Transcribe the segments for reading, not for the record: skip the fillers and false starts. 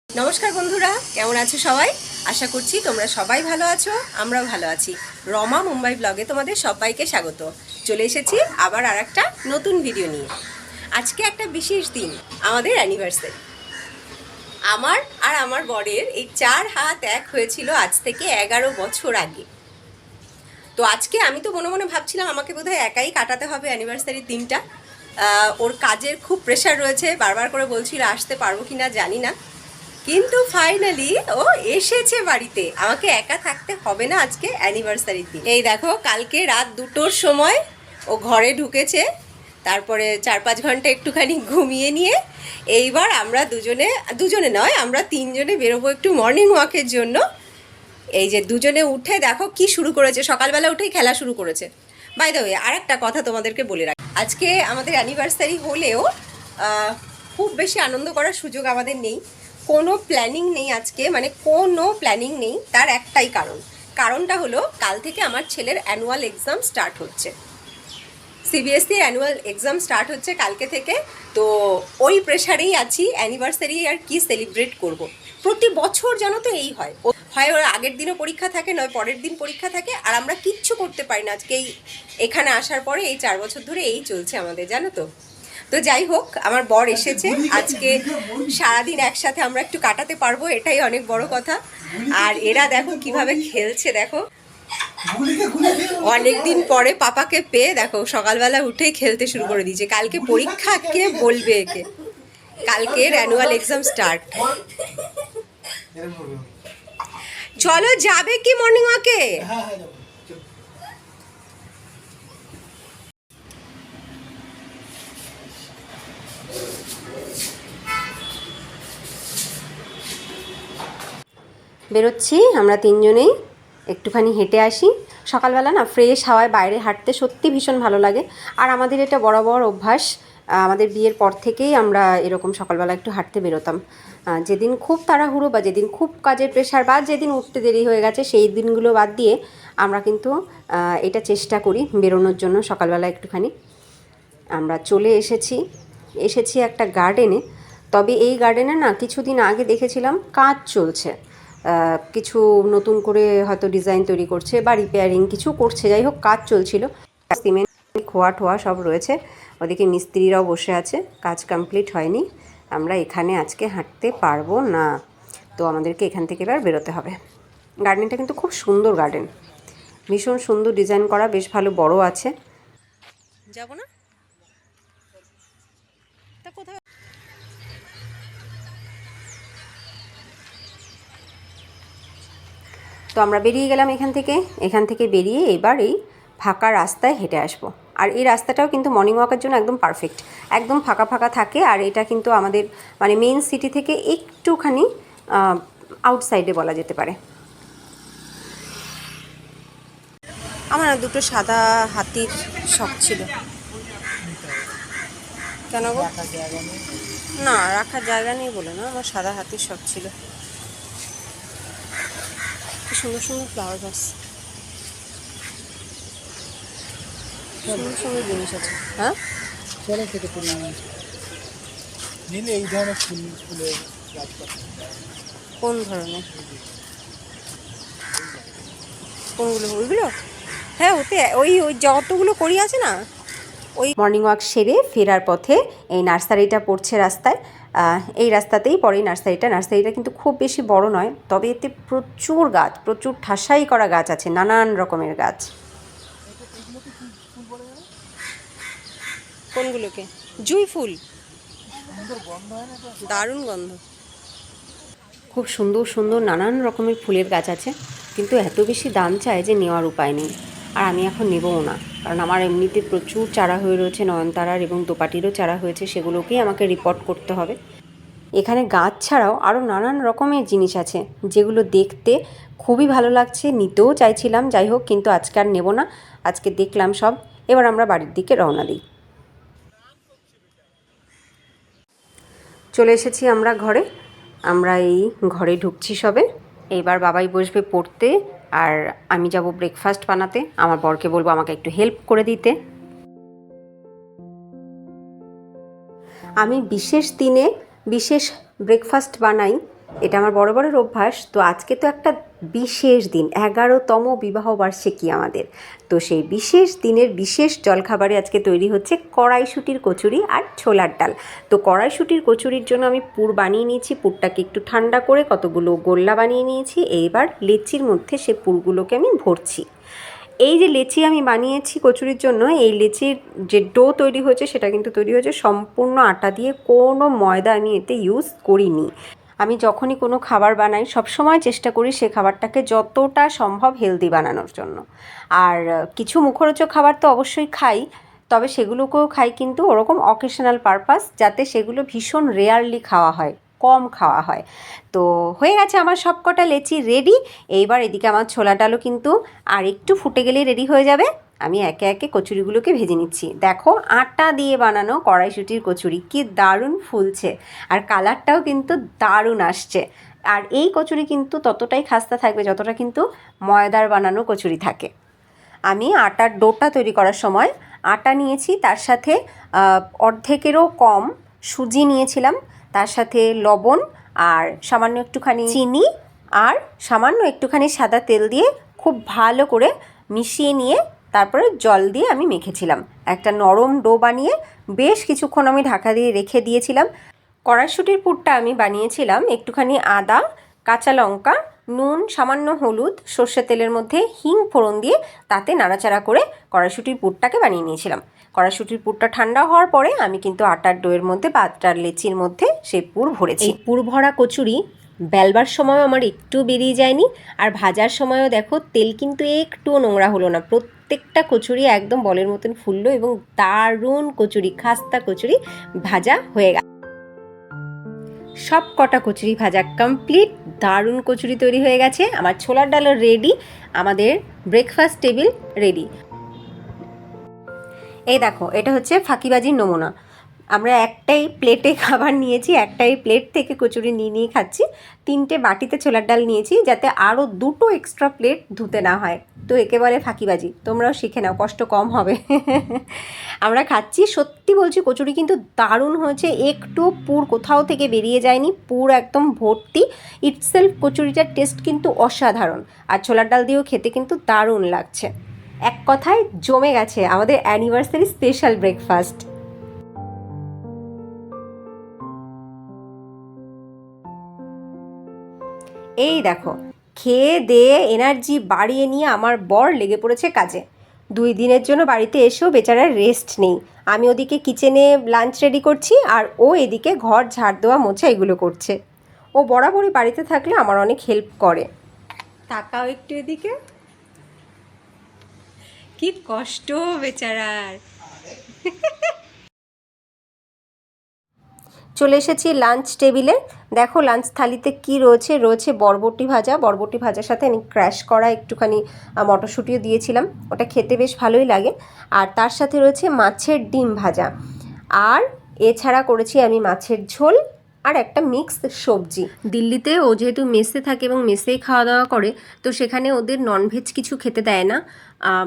নমস্কার বন্ধুরা, কেমন আছো সবাই? আশা করছি তোমরা সবাই ভালো আছো, আমরাও ভালো আছি। রমা মুম্বাই ব্লগে তোমাদের সবাইকে স্বাগত। চলে এসেছি আবার আর একটা নতুন ভিডিও নিয়ে। আজকে একটা বিশেষ দিন, আমাদের অ্যানিভার্সারি। আমার আর আমার বরের এই 4 হাত এক হয়েছিল আজ থেকে 11 বছর আগে। তো আজকে আমি তো মনে মনে ভাবছিলাম আমাকে বোধহয় একাই কাটাতে হবে অ্যানিভার্সারির দিনটা। ওর কাজের খুব প্রেশার রয়েছে, বারবার করে বলছিল আসতে পারবো কি না জানি না, কিন্তু ফাইনালি ও এসেছে বাড়িতে। আমাকে একা থাকতে হবে না আজকে অ্যানিভার্সারির দিন। এই দেখো, কালকে রাত 2টোর সময় ও ঘরে ঢুকেছে, তারপরে 4-5 ঘন্টা একটুখানি ঘুমিয়ে নিয়ে এইবার আমরা দুজনে নয়, আমরা 3জনে বেরোবো একটু মর্নিং ওয়াকের জন্য। এই যে দুজনে উঠে দেখো কি শুরু করেছে, সকালবেলা উঠেই খেলা শুরু করেছে। বাই দ্য ওয়ে, আর একটা কথা তোমাদেরকে বলে রাখি, আজকে আমাদের অ্যানিভার্সারি হলেও খুব বেশি আনন্দ করার সুযোগ আমাদের নেই। কোনো প্ল্যানিং নেই আজকে, মানে কোনো প্ল্যানিং নেই। তার একটাই কারণটা হলো কাল থেকে আমার ছেলের অ্যানুয়াল এক্সাম স্টার্ট হচ্ছে। সিবিএসসির অ্যানুয়াল এক্সাম স্টার্ট হচ্ছে কালকে থেকে। তো ওই প্রেশারেই আছি। অ্যানিভার্সারি আর কি সেলিব্রেট করব। প্রতি বছর জানো তো এই হয়, হয় ওর আগের দিনও পরীক্ষা থাকে, নয় পরের দিন পরীক্ষা থাকে, আর আমরা কিচ্ছু করতে পারি না। আজকে এখানে আসার পরে এই 4 বছর ধরে এই চলছে আমাদের, জানো তো। তো যাই হোক, আমার বর এসেছে আজকে, সারাদিন একসাথে আমরা একটু কাটাতে পারবো, এটাই অনেক বড় কথা। আর এরা দেখো কিভাবে খেলছে, দেখো অনেকদিন পরে পাপাকে পেয়ে দেখো সকালবেলা উঠেই খেলতে শুরু করে দিয়েছে। কালকে পরীক্ষা, কে বলবে একে, কালকে অ্যানুয়াল এক্সাম স্টার্ট। চলো, যাবে কি মর্নিং ওয়াকে? বেরোচ্ছি আমরা 3জনেই, একটুখানি হেঁটে আসি। সকালবেলা না ফ্রেশ হাওয়ায় বাইরে হাঁটতে সত্যি ভীষণ ভালো লাগে। আর আমাদের এটা বরাবর অভ্যাস, আমাদের বিয়ের পর থেকেই আমরা এরকম সকালবেলা একটু হাঁটতে বেরোতাম। যেদিন খুব তাড়াহুড়ো বা যেদিন খুব কাজের প্রেশার বা যেদিন উঠতে দেরি হয়ে গেছে, সেই দিনগুলো বাদ দিয়ে আমরা কিন্তু এটা চেষ্টা করি বেরোনোর জন্য সকালবেলা একটুখানি। আমরা চলে এসেছি একটা গার্ডেনে। তবে এই গার্ডেনে না কিছুদিন আগে দেখেছিলাম কাজ চলছে, কিছু নতুন করে হয়তো ডিজাইন তৈরি করছে বা রিপেয়ারিং কিছু করছে, যাই হোক কাজ চলছিল। সিমেন্ট খোয়া ঠোয়া সব রয়েছে, ওদিকে মিস্ত্রিরাও বসে আছে, কাজ কমপ্লিট হয়নি। আমরা এখানে আজকে হাঁটতে পারবো না, তো আমাদেরকে এখান থেকে এবার বেরোতে হবে। গার্ডেনটা কিন্তু খুব সুন্দর গার্ডেন, ভীষণ সুন্দর ডিজাইন করা, বেশ ভালো বড় আছে। যাব না তা কোথায়? তো আমরা বেরিয়ে গেলাম এখান থেকে বেরিয়ে এবার এই ফাঁকা রাস্তায় হেঁটে আসবো। আর এই রাস্তাটাও কিন্তু মর্নিং ওয়াকের জন্য একদম পারফেক্ট, একদম ফাঁকা ফাঁকা থাকে। আর এটা কিন্তু আমাদের মানে মেইন সিটি থেকে একটুখানি আউটসাইডে বলা যেতে পারে। আমার দুটো সাদা হাতির শখ ছিল। কেন গো? না, রাখার জায়গা নেই বলে না, আমার সাদা হাতির শখ ছিল। সুন্দর সুন্দর ফ্লাওয়ার গাছ, সুন্দর সুন্দর জিনিস আছে। হ্যাঁ, চলো খেতে পারি নিলে এই ধরনের ফুলের গাছ। কোন ধরনের? কোনগুলো? ওইগুলো? হ্যাঁ, ওতে ওই ওই যতগুলো করি আছে না, ওই মর্নিং ওয়াক সেরে ফেরার পথে এই নার্সারিটা পড়ছে রাস্তায়। এই রাস্তাতেই পড়ে নার্সারিটা কিন্তু খুব বেশি বড় নয়, তবে এতে প্রচুর গাছ, প্রচুর ঠাসাই করা গাছ আছে, নানান রকমের গাছ। কোনগুলোকে? জুঁই ফুল, দারুণ গন্ধ। খুব সুন্দর সুন্দর নানান রকমের ফুলের গাছ আছে, কিন্তু এত বেশি দাম চায় যে নেওয়ার উপায় নেই। আর আমি এখন নেবও না, কারণ আমার এমনিতে প্রচুর চারা হয়ে রয়েছে, নয়নতারার এবং দোপাটিরও চারা হয়েছে, সেগুলোকেই আমাকে রিপোর্ট করতে হবে। এখানে গাছ ছাড়াও আরও নানান রকমের জিনিস আছে, যেগুলো দেখতে খুবই ভালো লাগছে, নিতেও চাইছিলাম। যাই হোক, কিন্তু আজকে আর নেব না, আজকে দেখলাম সব। এবার আমরা বাড়ির দিকে রওনা দিই। চলে এসেছি আমরা ঘরে, আমরা এই ঘরে ঢুকছি সবে। এইবার বাবাই বসবে পড়তে, আর আমি যাব ব্রেকফাস্ট বানাতে। আমার বরকে বলবো আমাকে একটু হেল্প করে দিতে। আমি বিশেষ দিনে বিশেষ ব্রেকফাস্ট বানাই, এটা আমার বড় বড় অভ্যাস। তো আজকে তো একটা বিশেষ দিন, 11তম বিবাহবার্ষিকী আমাদের। তো সেই বিশেষ দিনের বিশেষ জলখাবারে আজকে তৈরি হচ্ছে কড়াইশুঁটির কচুরি আর ছোলার ডাল। তো কড়াইশুঁটির কচুরির জন্য আমি পুর বানিয়ে নিয়েছি, পুরটাকে একটু ঠান্ডা করে কতগুলো গোল্লা বানিয়ে নিয়েছি। এইবার লেচির মধ্যে সে পুরগুলোকে আমি ভরছি। এই যে লেচি আমি বানিয়েছি কচুরির জন্য, এই লেচির যে ডো তৈরি হয়েছে সেটা কিন্তু তৈরি হয়েছে সম্পূর্ণ আটা দিয়ে, কোনো ময়দা আমি এতে ইউজ করিনি। আমি যখনই কোনো খাবার বানাই সবসময় চেষ্টা করি সে খাবারটাকে যতটা সম্ভব হেলদি বানানোর জন্য। আর কিছু মুখরোচক খাবার তো অবশ্যই খাই, তবে সেগুলোকেও খাই কিন্তু ওরকম অকেশনাল পারপাস, যাতে সেগুলো ভীষণ রেয়ারলি খাওয়া হয়, কম খাওয়া হয়। তো হয়ে গেছে আমার সব কটা লেচি রেডি। এইবার এদিকে আমার ছোলা ডালও কিন্তু আর একটু ফুটে গেলেই রেডি হয়ে যাবে। আমি একে একে কচুরিগুলোকে ভেজে নিচ্ছি। দেখো, আটা দিয়ে বানানো কড়াইশুঁটির কচুরি কি দারুণ ফুলছে, আর কালারটাও কিন্তু দারুণ আসছে। আর এই কচুরি কিন্তু ততটাই খাস্তা থাকবে যতটা কিন্তু ময়দার বানানো কচুরি থাকে। আমি আটার ডোটা তৈরি করার সময় আটা নিয়েছি, তার সাথে অর্ধেকেরও কম সুজি নিয়েছিলাম, তার সাথে লবণ আর সামান্য একটুখানি চিনি আর সামান্য একটুখানি সাদা তেল দিয়ে খুব ভালো করে মিশিয়ে নিয়ে তারপরে জল দিয়ে আমি মেখেছিলাম। একটা নরম ডো বানিয়ে বেশ কিছুক্ষণ আমি ঢাকা দিয়ে রেখে দিয়েছিলাম। কড়াইশুঁটির পুরটা আমি বানিয়েছিলাম একটুখানি আদা, কাঁচা লঙ্কা, নুন, সামান্য হলুদ, সর্ষের তেলের মধ্যে হিং ফোড়ন দিয়ে তাতে নাড়াচাড়া করে কড়াইশুঁটির পুরটাকে বানিয়ে নিয়েছিলাম। কড়াইশুঁটির পুরটা ঠান্ডা হওয়ার পরে আমি কিন্তু আটার ডোয়ের মধ্যে বা আটার লেচির মধ্যে সেই পুর ভরেছি। পুর ভরা কচুরি বেলবার সময় আমার একটু বেরিয়ে যায়নি, আর ভাজার সময়ও দেখো তেল কিন্তু একটুও নোংরা হলো না। প্রত্যেকটা কচুরি একদম বলের মতন ফুললো এবং দারুণ কচুরি, খাস্তা কচুরি ভাজা হয়ে গেল। সব কটা কচুরি ভাজা কমপ্লিট, দারুণ কচুরি তৈরি হয়ে গেছে। আমার ছোলার ডালও রেডি, আমাদের ব্রেকফাস্ট টেবিল রেডি। এই দেখো, এটা হচ্ছে ফাঁকিবাজির নমুনা। আমরা একটাই প্লেটে খাবার নিয়েছি, একটাই প্লেট থেকে কচুরি নিয়ে নিয়ে খাচ্ছি। 3টে বাটিতে ছোলার ডাল নিয়েছি যাতে আরও 2টো এক্সট্রা প্লেট ধুতে না হয়। তো একে বলে ফাঁকিবাজি, তোমরাও শিখে নাও, কষ্ট কম হবে। আমরা খাচ্ছি, সত্যি বলছি কচুরি কিন্তু দারুণ হয়েছে, একটু পুর কোথাও থেকে বেরিয়ে যায়নি, পুর একদম ভর্তি। ইটসেলফ কচুরিটার টেস্ট কিন্তু অসাধারণ, আর ছোলার ডাল দিয়েও খেতে কিন্তু দারুণ লাগছে। এক কথায় জমে গেছে আমাদের অ্যানিভার্সারি স্পেশাল ব্রেকফাস্ট। এই দেখো, খেয়ে দিয়ে এনার্জি বাড়িয়ে নিয়ে আমার বর লেগে পড়েছে কাজে। 2 দিনের জন্য বাড়িতে এসেও বেচারার রেস্ট নেই। আমি ওদিকে কিচেনে লাঞ্চ রেডি করছি, আর ও এদিকে ঘর ঝাড় দেওয়া মোছা এগুলো করছে। ও বরাবরই বাড়িতে থাকলে আমার অনেক হেল্প করে। তাকাও একটু এদিকে, কি কষ্ট বেচারার। চলে এসেছি লাঞ্চ টেবিলে। দেখো লাঞ্চ থালিতে কি রয়েছে, রয়েছে বরবটি ভাজা। বরবটি ভাজার সাথে আমি ক্র্যাশ করা একটুখানি মটরশুঁটিও দিয়েছিলাম, ওটা খেতে বেশ ভালোই লাগে। আর তার সাথে রয়েছে মাছের ডিম ভাজা, আর এছাড়া করেছি আমি মাছের ঝোল আর একটা মিক্সড সবজি। দিল্লিতে ও যেহেতু মেসে থাকে এবং মেসেই খাওয়া দাওয়া করে, তো সেখানে ওদের ননভেজ কিছু খেতে দেয় না,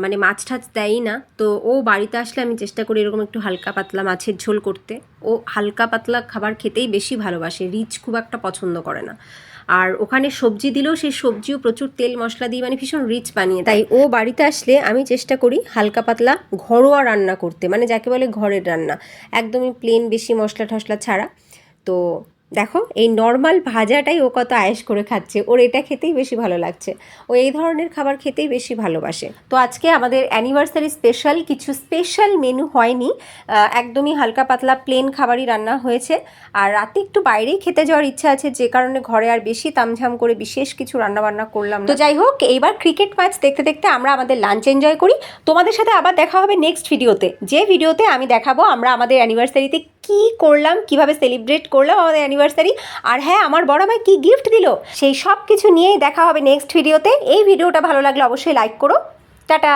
মানে মাছ টাছ দেয়ই না। তো ও বাড়িতে আসলে আমি চেষ্টা করি এরকম একটু হালকা পাতলা মাছের ঝোল করতে। ও হালকা পাতলা খাবার খেতেই বেশি ভালোবাসে, রিচ খুব একটা পছন্দ করে না। আর ওখানে সবজি দিলেও সেই সবজিও প্রচুর তেল মশলা দিয়ে মানে ভীষণ রিচ বানিয়ে, তাই ও বাড়িতে আসলে আমি চেষ্টা করি হালকা পাতলা ঘরোয়া রান্না করতে, মানে যাকে বলে ঘরের রান্না, একদমই প্লেন, বেশি মশলা টশলা ছাড়া। তো দেখো, এই নর্মাল ভাজাটাই ও কত আয়েশ করে খাচ্ছে, ওর এটা খেতেই বেশি ভালো লাগছে। ও এই ধরনের খাবার খেতেই বেশি ভালোবাসে। তো আজকে আমাদের অ্যানিভার্সারি স্পেশাল কিছু স্পেশাল মেনু হয়নি, একদমই হালকা পাতলা প্লেন খাবারই রান্না হয়েছে। আর রাতে একটু বাইরেই খেতে যাওয়ার ইচ্ছা আছে, যে কারণে ঘরে আর বেশি তামঝাম করে বিশেষ কিছু রান্নাবান্না করলাম না। তো যাই হোক, এইবার ক্রিকেট ম্যাচ দেখতে দেখতে আমরা আমাদের লাঞ্চ এনজয় করি। তোমাদের সাথে আবার দেখা হবে নেক্সট ভিডিওতে, যে ভিডিওতে আমি দেখাবো আমরা আমাদের অ্যানিভার্সারিতে কি করলাম, কিভাবে সেলিব্রেট করলাম আমাদের অ্যানিভার্সারি, আর হ্যাঁ, আমার বড় ভাই কি গিফট দিল, সেই সব কিছু নিয়েই দেখা হবে নেক্সট ভিডিওতে। এই ভিডিওটা ভালো লাগলে অবশ্যই লাইক করো। টাটা।